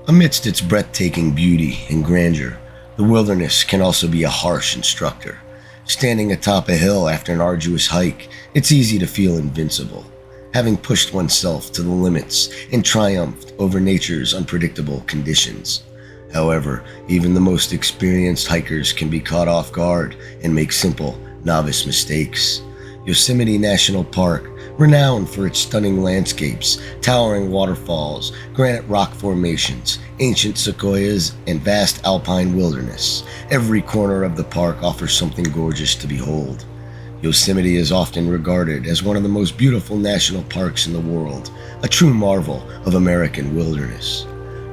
Amidst its breathtaking beauty and grandeur, the wilderness can also be a harsh instructor. Standing atop a hill after an arduous hike, it's easy to feel invincible, having pushed oneself to the limits and triumphed over nature's unpredictable conditions. However, even the most experienced hikers can be caught off guard and make simple, novice mistakes. Yosemite National Park, renowned for its stunning landscapes, towering waterfalls, granite rock formations, ancient sequoias, and vast alpine wilderness. Every corner of the park offers something gorgeous to behold. Yosemite is often regarded as one of the most beautiful national parks in the world, a true marvel of American wilderness.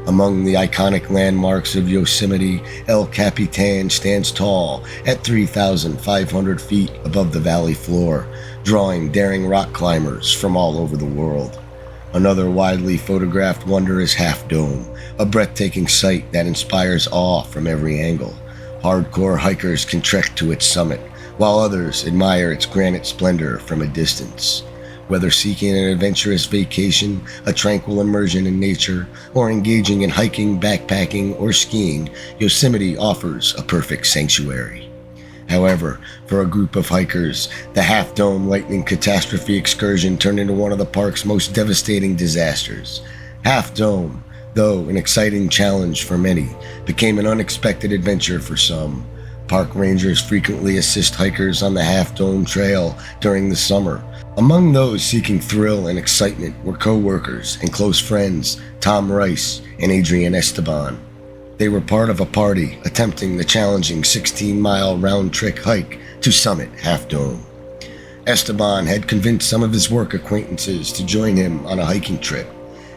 Among the iconic landmarks of Yosemite, El Capitan stands tall at 3,500 feet above the valley floor, drawing daring rock climbers from all over the world. Another widely photographed wonder is Half Dome, a breathtaking sight that inspires awe from every angle. Hardcore hikers can trek to its summit, while others admire its granite splendor from a distance. Whether seeking an adventurous vacation, a tranquil immersion in nature, or engaging in hiking, backpacking, or skiing, Yosemite offers a perfect sanctuary. However, for a group of hikers, the Half Dome lightning catastrophe excursion turned into one of the park's most devastating disasters. Half Dome, though an exciting challenge for many, became an unexpected adventure for some. Park rangers frequently assist hikers on the Half Dome Trail during the summer. Among those seeking thrill and excitement were co-workers and close friends Tom Rice and Adrian Esteban. They were part of a party attempting the challenging 16-mile round-trip hike to summit Half Dome. Esteban had convinced some of his work acquaintances to join him on a hiking trip.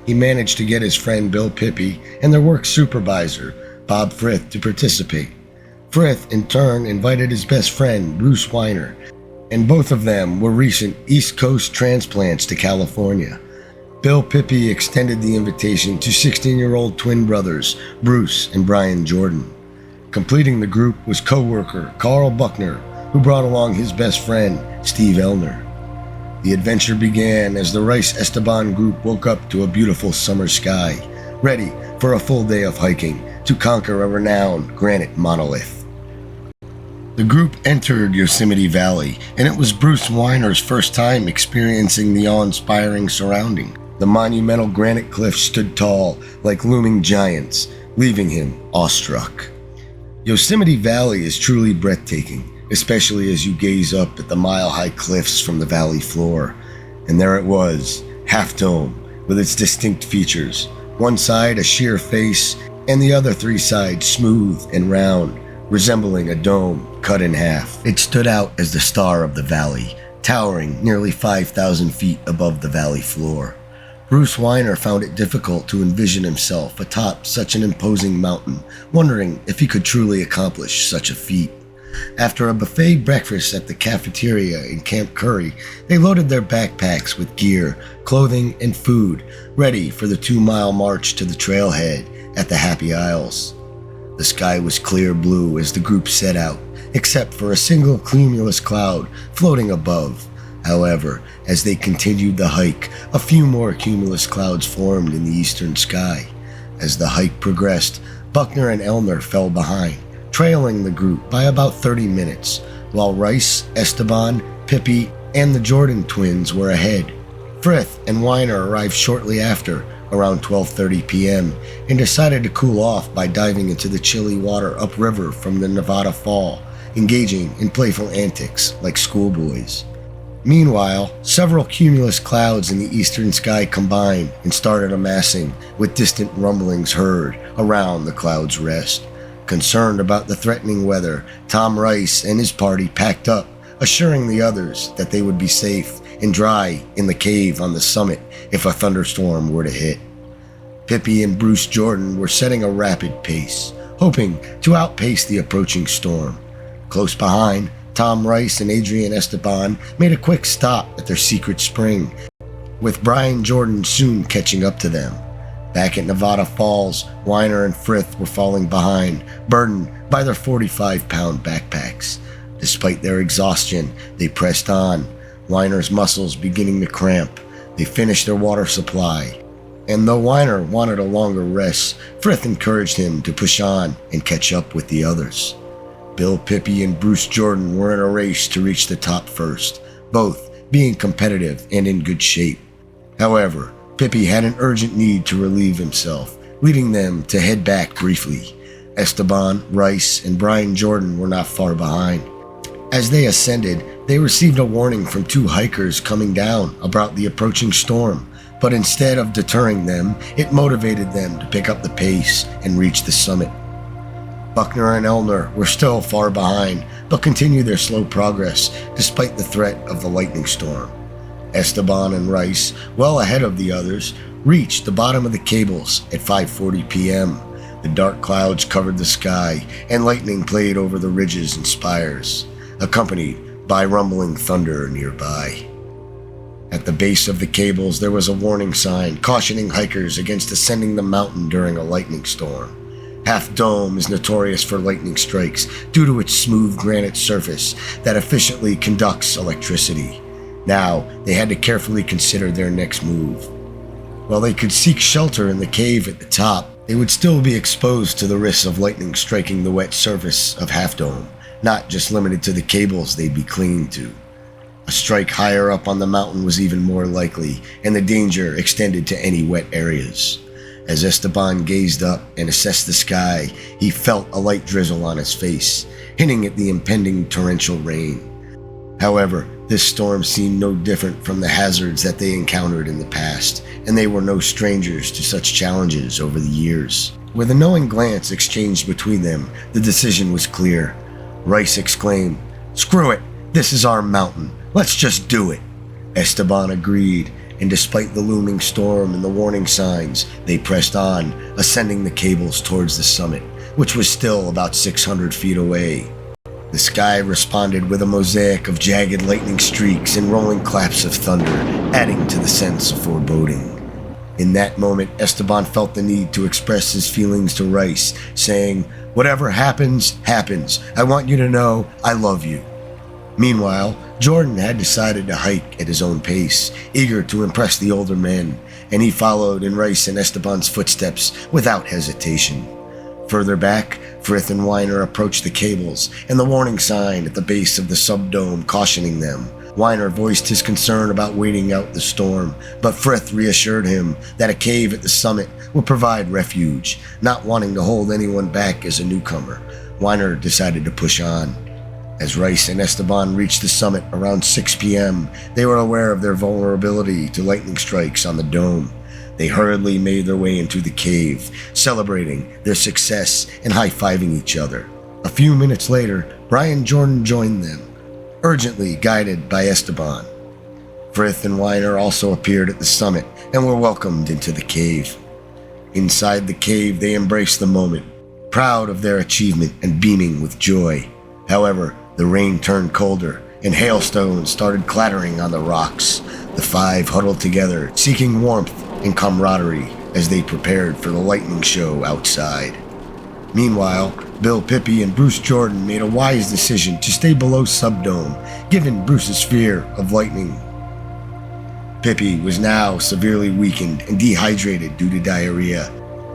He managed to get his friend Bill Pippy and their work supervisor, Bob Frith, to participate. Frith, in turn, invited his best friend, Bruce Weiner, and both of them were recent East Coast transplants to California. Bill Pippy extended the invitation to 16-year-old twin brothers, Bruce and Brian Jordan. Completing the group was co-worker Carl Buckner, who brought along his best friend, Steve Elner. The adventure began as the Rice-Esteban group woke up to a beautiful summer sky, ready for a full day of hiking to conquer a renowned granite monolith. The group entered Yosemite Valley, and it was Bruce Weiner's first time experiencing the awe-inspiring surrounding. The monumental granite cliffs stood tall, like looming giants, leaving him awestruck. Yosemite Valley is truly breathtaking, especially as you gaze up at the mile-high cliffs from the valley floor. And there it was, Half Dome, with its distinct features. One side a sheer face, and the other three sides smooth and round, resembling a dome cut in half. It stood out as the star of the valley, towering nearly 5,000 feet above the valley floor. Bruce Weiner found it difficult to envision himself atop such an imposing mountain, wondering if he could truly accomplish such a feat. After a buffet breakfast at the cafeteria in Camp Curry, they loaded their backpacks with gear, clothing, and food, ready for the 2-mile march to the trailhead at the Happy Isles. The sky was clear blue as the group set out, except for a single cumulus cloud floating above. However, as they continued the hike, a few more cumulus clouds formed in the eastern sky. As the hike progressed, Buckner and Elner fell behind, trailing the group by about 30 minutes, while Rice, Esteban, Pippy, and the Jordan twins were ahead. Frith and Weiner arrived shortly after, around 12:30 p.m., and decided to cool off by diving into the chilly water upriver from the Nevada Fall, engaging in playful antics like schoolboys. Meanwhile, several cumulus clouds in the eastern sky combined and started amassing, with distant rumblings heard around the clouds' rest. Concerned about the threatening weather, Tom Rice and his party packed up, assuring the others that they would be safe and dry in the cave on the summit if a thunderstorm were to hit. Pippy and Bruce Jordan were setting a rapid pace, hoping to outpace the approaching storm. Close behind, Tom Rice and Adrian Esteban made a quick stop at their secret spring, with Brian Jordan soon catching up to them. Back at Nevada Falls, Weiner and Frith were falling behind, burdened by their 45-pound backpacks. Despite their exhaustion, they pressed on, Weiner's muscles beginning to cramp. They finished their water supply. And though Weiner wanted a longer rest, Frith encouraged him to push on and catch up with the others. Bill Pippy and Bruce Jordan were in a race to reach the top first, both being competitive and in good shape. However, Pippy had an urgent need to relieve himself, leading them to head back briefly. Esteban, Rice, and Brian Jordan were not far behind. As they ascended, they received a warning from two hikers coming down about the approaching storm, but instead of deterring them, it motivated them to pick up the pace and reach the summit. Buckner and Elner were still far behind, but continued their slow progress despite the threat of the lightning storm. Esteban and Rice, well ahead of the others, reached the bottom of the cables at 5:40 p.m. The dark clouds covered the sky, and lightning played over the ridges and spires, accompanied by rumbling thunder nearby. At the base of the cables, there was a warning sign cautioning hikers against ascending the mountain during a lightning storm. Half Dome is notorious for lightning strikes due to its smooth granite surface that efficiently conducts electricity. Now, they had to carefully consider their next move. While they could seek shelter in the cave at the top, they would still be exposed to the risks of lightning striking the wet surface of Half Dome, not just limited to the cables they'd be clinging to. A strike higher up on the mountain was even more likely, and the danger extended to any wet areas. As Esteban gazed up and assessed the sky, he felt a light drizzle on his face, hinting at the impending torrential rain. However, this storm seemed no different from the hazards that they encountered in the past, and they were no strangers to such challenges over the years. With a knowing glance exchanged between them, the decision was clear. Rice exclaimed, "Screw it! This is our mountain. Let's just do it." Esteban agreed, and despite the looming storm and the warning signs, they pressed on, ascending the cables towards the summit, which was still about 600 feet away. The sky responded with a mosaic of jagged lightning streaks and rolling claps of thunder, adding to the sense of foreboding. In that moment, Esteban felt the need to express his feelings to Rice, saying, "Whatever happens, happens. I want you to know I love you." Meanwhile, Jordan had decided to hike at his own pace, eager to impress the older men, and he followed in Rice and Esteban's footsteps without hesitation. Further back, Frith and Weiner approached the cables, and the warning sign at the base of the subdome cautioning them. Weiner voiced his concern about waiting out the storm, but Frith reassured him that a cave at the summit would provide refuge. Not wanting to hold anyone back as a newcomer, Weiner decided to push on. As Rice and Esteban reached the summit around 6 p.m., they were aware of their vulnerability to lightning strikes on the dome. They hurriedly made their way into the cave, celebrating their success and high-fiving each other. A few minutes later, Brian Jordan joined them, urgently guided by Esteban. Frith and Weiner also appeared at the summit and were welcomed into the cave. Inside the cave, they embraced the moment, proud of their achievement and beaming with joy. However, the rain turned colder, and hailstones started clattering on the rocks. The five huddled together, seeking warmth and camaraderie as they prepared for the lightning show outside. Meanwhile, Bill Pippy and Bruce Jordan made a wise decision to stay below subdome, given Bruce's fear of lightning. Pippy was now severely weakened and dehydrated due to diarrhea.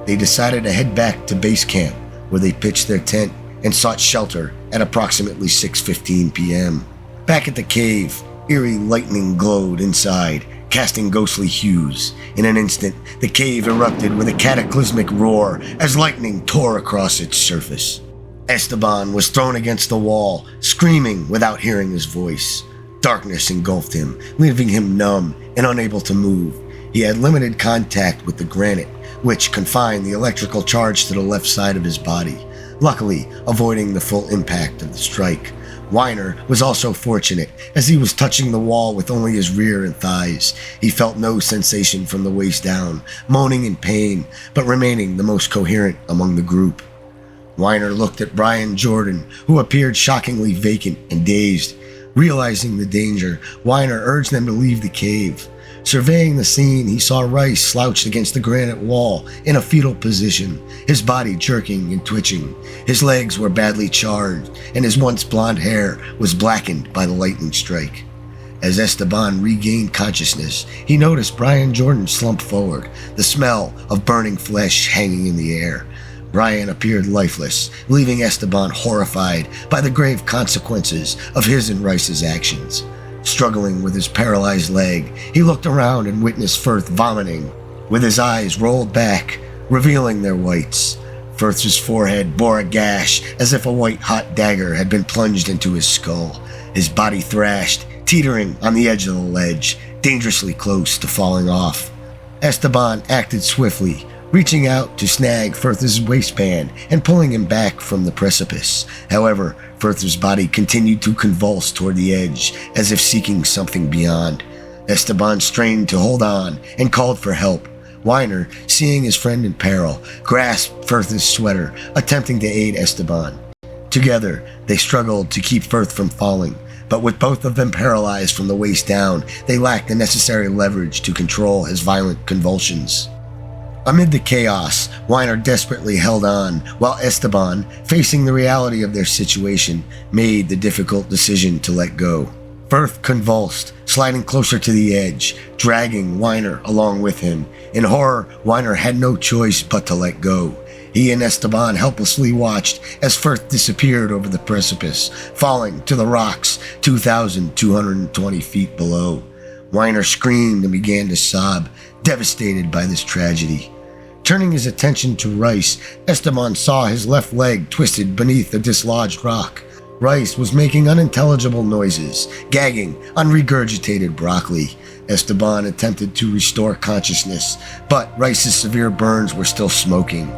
They decided to head back to base camp, where they pitched their tent and sought shelter at approximately 6:15 p.m. Back at the cave, eerie lightning glowed inside, casting ghostly hues. In an instant, the cave erupted with a cataclysmic roar as lightning tore across its surface. Esteban was thrown against the wall, screaming without hearing his voice. Darkness engulfed him, leaving him numb and unable to move. He had limited contact with the granite, which confined the electrical charge to the left side of his body, luckily avoiding the full impact of the strike. Weiner was also fortunate, as he was touching the wall with only his rear and thighs. He felt no sensation from the waist down, moaning in pain, but remaining the most coherent among the group. Weiner looked at Brian Jordan, who appeared shockingly vacant and dazed. Realizing the danger, Weiner urged them to leave the cave. Surveying the scene, he saw Rice slouched against the granite wall in a fetal position, his body jerking and twitching. His legs were badly charred, and his once blonde hair was blackened by the lightning strike. As Esteban regained consciousness, he noticed Brian Jordan slump forward, the smell of burning flesh hanging in the air. Brian appeared lifeless, leaving Esteban horrified by the grave consequences of his and Rice's actions. Struggling with his paralyzed leg, he looked around and witnessed Firth vomiting, with his eyes rolled back, revealing their whites. Firth's forehead bore a gash as if a white-hot dagger had been plunged into his skull. His body thrashed, teetering on the edge of the ledge, dangerously close to falling off. Esteban acted swiftly, reaching out to snag Firth's waistband and pulling him back from the precipice. However, Firth's body continued to convulse toward the edge, as if seeking something beyond. Esteban strained to hold on and called for help. Weiner, seeing his friend in peril, grasped Firth's sweater, attempting to aid Esteban. Together, they struggled to keep Firth from falling, but with both of them paralyzed from the waist down, they lacked the necessary leverage to control his violent convulsions. Amid the chaos, Weiner desperately held on, while Esteban, facing the reality of their situation, made the difficult decision to let go. Firth convulsed, sliding closer to the edge, dragging Weiner along with him. In horror, Weiner had no choice but to let go. He and Esteban helplessly watched as Firth disappeared over the precipice, falling to the rocks 2,220 feet below. Weiner screamed and began to sob, devastated by this tragedy. Turning his attention to Rice, Esteban saw his left leg twisted beneath a dislodged rock. Rice was making unintelligible noises, gagging on regurgitated broccoli. Esteban attempted to restore consciousness, but Rice's severe burns were still smoking.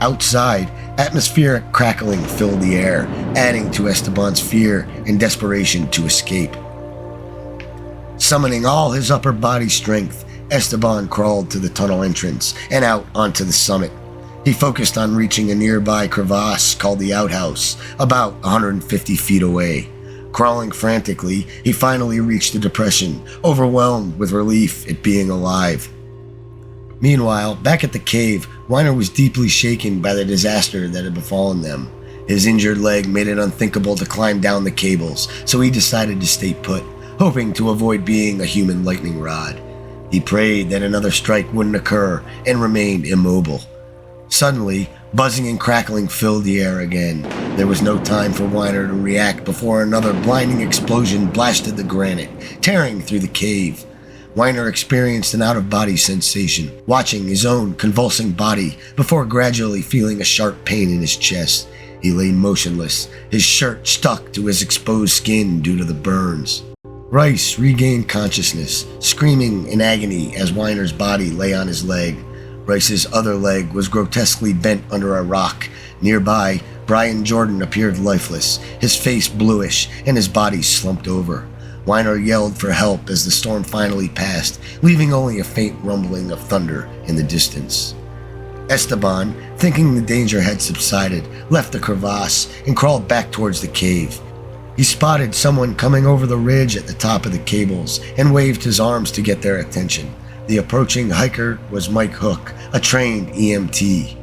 Outside, atmospheric crackling filled the air, adding to Esteban's fear and desperation to escape. Summoning all his upper body strength, Esteban crawled to the tunnel entrance and out onto the summit. He focused on reaching a nearby crevasse called the outhouse, about 150 feet away. Crawling frantically, he finally reached the depression, overwhelmed with relief at being alive. Meanwhile, back at the cave, Weiner was deeply shaken by the disaster that had befallen them. His injured leg made it unthinkable to climb down the cables, so he decided to stay put, hoping to avoid being a human lightning rod. He prayed that another strike wouldn't occur and remained immobile. Suddenly, buzzing and crackling filled the air again. There was no time for Weiner to react before another blinding explosion blasted the granite, tearing through the cave. Weiner experienced an out-of-body sensation, watching his own convulsing body before gradually feeling a sharp pain in his chest. He lay motionless, his shirt stuck to his exposed skin due to the burns. Rice regained consciousness, screaming in agony as Weiner's body lay on his leg. Rice's other leg was grotesquely bent under a rock. Nearby, Brian Jordan appeared lifeless, his face bluish and his body slumped over. Weiner yelled for help as the storm finally passed, leaving only a faint rumbling of thunder in the distance. Esteban, thinking the danger had subsided, left the crevasse and crawled back towards the cave. He spotted someone coming over the ridge at the top of the cables and waved his arms to get their attention. The approaching hiker was Mike Hook, a trained EMT.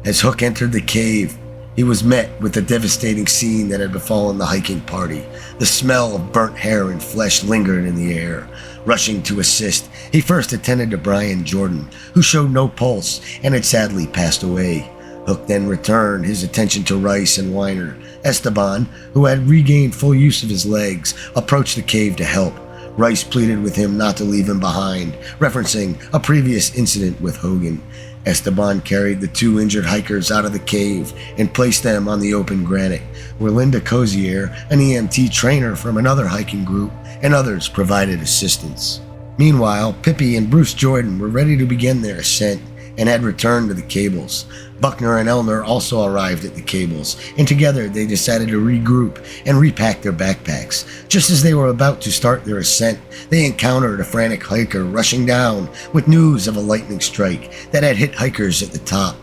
As Hook entered the cave, he was met with the devastating scene that had befallen the hiking party. The smell of burnt hair and flesh lingered in the air. Rushing to assist, he first attended to Brian Jordan, who showed no pulse and had sadly passed away. Hook then returned his attention to Rice and Weiner. Esteban, who had regained full use of his legs, approached the cave to help. Rice pleaded with him not to leave him behind, referencing a previous incident with Hogan. Esteban carried the two injured hikers out of the cave and placed them on the open granite, where Linda Cozier, an EMT trainer from another hiking group, and others provided assistance. Meanwhile, Pippi and Bruce Jordan were ready to begin their ascent and had returned to the cables. Buckner and Elner also arrived at the cables, and together they decided to regroup and repack their backpacks. Just as they were about to start their ascent, they encountered a frantic hiker rushing down with news of a lightning strike that had hit hikers at the top.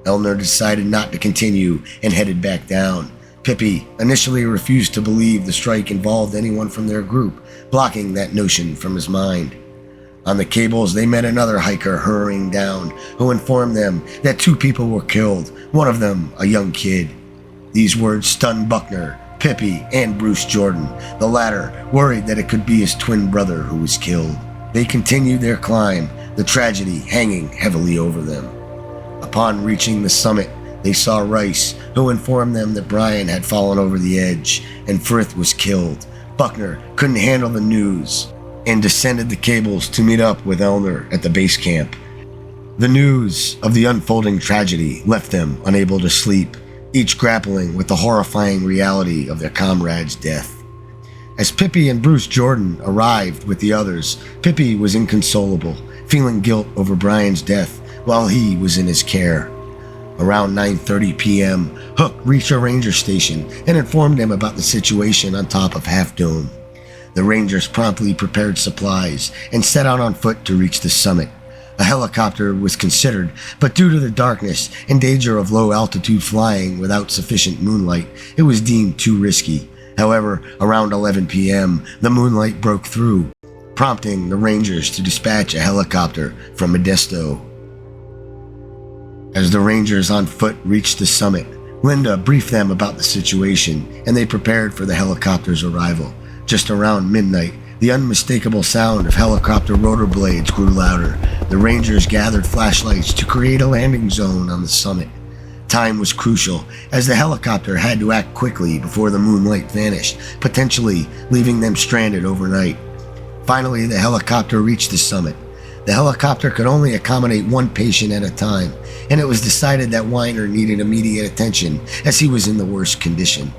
Elner decided not to continue and headed back down. Pippi initially refused to believe the strike involved anyone from their group, blocking that notion from his mind. On the cables, they met another hiker hurrying down, who informed them that two people were killed, one of them a young kid. These words stunned Buckner, Pippi and Bruce Jordan, the latter worried that it could be his twin brother who was killed. They continued their climb, the tragedy hanging heavily over them. Upon reaching the summit, they saw Rice, who informed them that Brian had fallen over the edge and Frith was killed. Buckner couldn't handle the news and descended the cables to meet up with Elner at the base camp. The news of the unfolding tragedy left them unable to sleep, each grappling with the horrifying reality of their comrade's death. As Pippi and Bruce Jordan arrived with the others, Pippi was inconsolable, feeling guilt over Brian's death while he was in his care. Around 9:30 p.m., Hook reached a ranger station and informed them about the situation on top of Half Dome. The Rangers promptly prepared supplies and set out on foot to reach the summit. A helicopter was considered, but due to the darkness and danger of low-altitude flying without sufficient moonlight, it was deemed too risky. However, around 11 p.m., the moonlight broke through, prompting the Rangers to dispatch a helicopter from Modesto. As the Rangers on foot reached the summit, Linda briefed them about the situation, and they prepared for the helicopter's arrival. Just around midnight, the unmistakable sound of helicopter rotor blades grew louder. The Rangers gathered flashlights to create a landing zone on the summit. Time was crucial, as the helicopter had to act quickly before the moonlight vanished, potentially leaving them stranded overnight. Finally, the helicopter reached the summit. The helicopter could only accommodate one patient at a time, and it was decided that Weiner needed immediate attention as he was in the worst condition.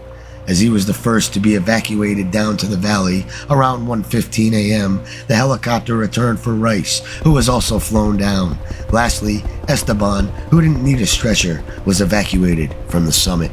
As he was the first to be evacuated down to the valley around 1:15 a.m., the helicopter returned for Rice, who was also flown down. Lastly, Esteban, who didn't need a stretcher, was evacuated from the summit.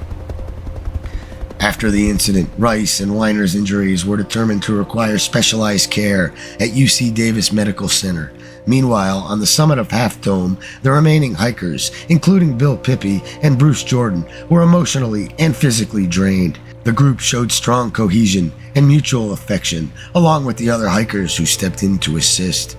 After the incident, Rice and Weiner's injuries were determined to require specialized care at UC Davis Medical Center. Meanwhile, on the summit of Half Dome, the remaining hikers, including Bill Pippi and Bruce Jordan, were emotionally and physically drained. The group showed strong cohesion and mutual affection, along with the other hikers who stepped in to assist.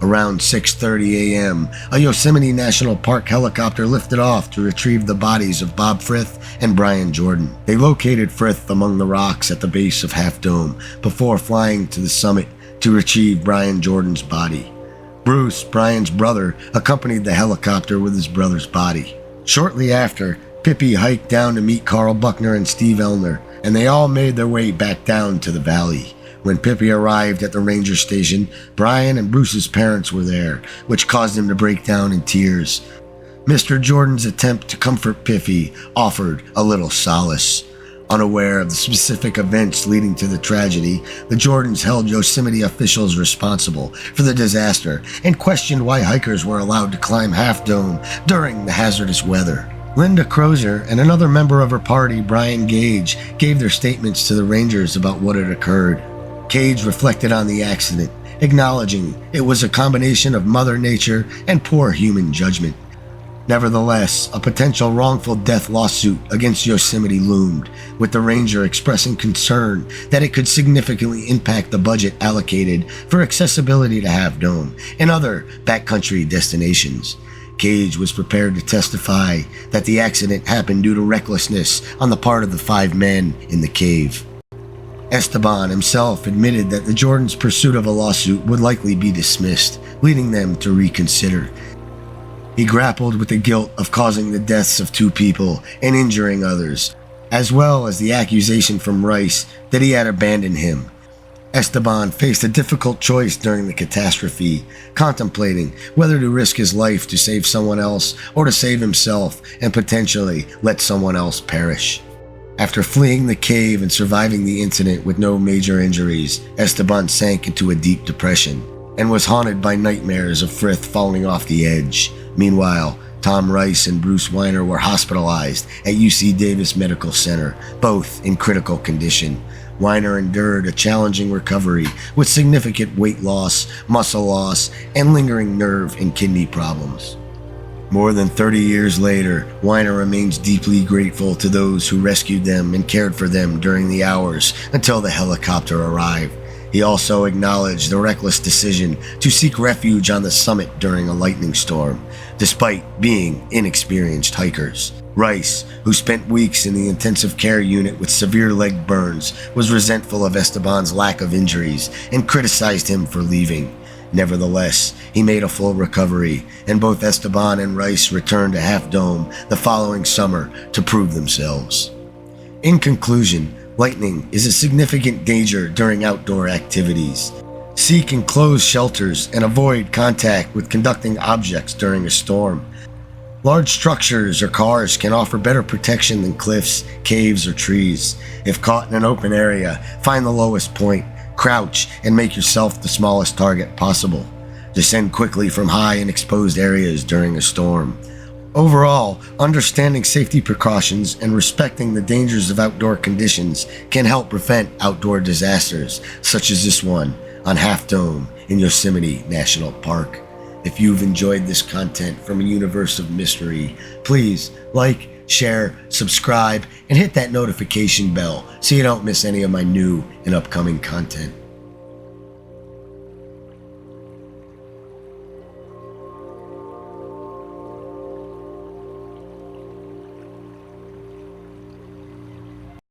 Around 6:30 a.m., a Yosemite National Park helicopter lifted off to retrieve the bodies of Bob Frith and Brian Jordan. They located Frith among the rocks at the base of Half Dome before flying to the summit to retrieve Brian Jordan's body. Bruce, Brian's brother, accompanied the helicopter with his brother's body. Shortly after, Pippi hiked down to meet Carl Buckner and Steve Elner, and they all made their way back down to the valley. When Pippi arrived at the ranger station, Brian and Bruce's parents were there, which caused him to break down in tears. Mr. Jordan's attempt to comfort Pippi offered a little solace. Unaware of the specific events leading to the tragedy, the Jordans held Yosemite officials responsible for the disaster and questioned why hikers were allowed to climb Half Dome during the hazardous weather. Linda Crozier and another member of her party, Brian Gage, gave their statements to the Rangers about what had occurred. Gage reflected on the accident, acknowledging it was a combination of Mother Nature and poor human judgment. Nevertheless, a potential wrongful death lawsuit against Yosemite loomed, with the ranger expressing concern that it could significantly impact the budget allocated for accessibility to Half Dome and other backcountry destinations. Gage was prepared to testify that the accident happened due to recklessness on the part of the 5 men in the cave. Esteban himself admitted that the Jordans' pursuit of a lawsuit would likely be dismissed, leading them to reconsider. He grappled with the guilt of causing the deaths of 2 people and injuring others, as well as the accusation from Rice that he had abandoned him. Esteban faced a difficult choice during the catastrophe, contemplating whether to risk his life to save someone else or to save himself and potentially let someone else perish. After fleeing the cave and surviving the incident with no major injuries, Esteban sank into a deep depression and was haunted by nightmares of Frith falling off the edge. Meanwhile, Tom Rice and Bruce Weiner were hospitalized at UC Davis Medical Center, both in critical condition. Weiner endured a challenging recovery with significant weight loss, muscle loss, and lingering nerve and kidney problems. More than 30 years later, Weiner remains deeply grateful to those who rescued them and cared for them during the hours until the helicopter arrived. He also acknowledged the reckless decision to seek refuge on the summit during a lightning storm, despite being inexperienced hikers. Rice, who spent weeks in the intensive care unit with severe leg burns, was resentful of Esteban's lack of injuries and criticized him for leaving. Nevertheless, he made a full recovery, and both Esteban and Rice returned to Half Dome the following summer to prove themselves. In conclusion, lightning is a significant danger during outdoor activities. Seek enclosed shelters and avoid contact with conducting objects during a storm. Large structures or cars can offer better protection than cliffs, caves, or trees. If caught in an open area, find the lowest point, crouch, and make yourself the smallest target possible. Descend quickly from high and exposed areas during a storm. Overall, understanding safety precautions and respecting the dangers of outdoor conditions can help prevent outdoor disasters, such as this one on Half Dome in Yosemite National Park. If you've enjoyed this content from a universe of mystery, please like, share, subscribe, and hit that notification bell so you don't miss any of my new and upcoming content.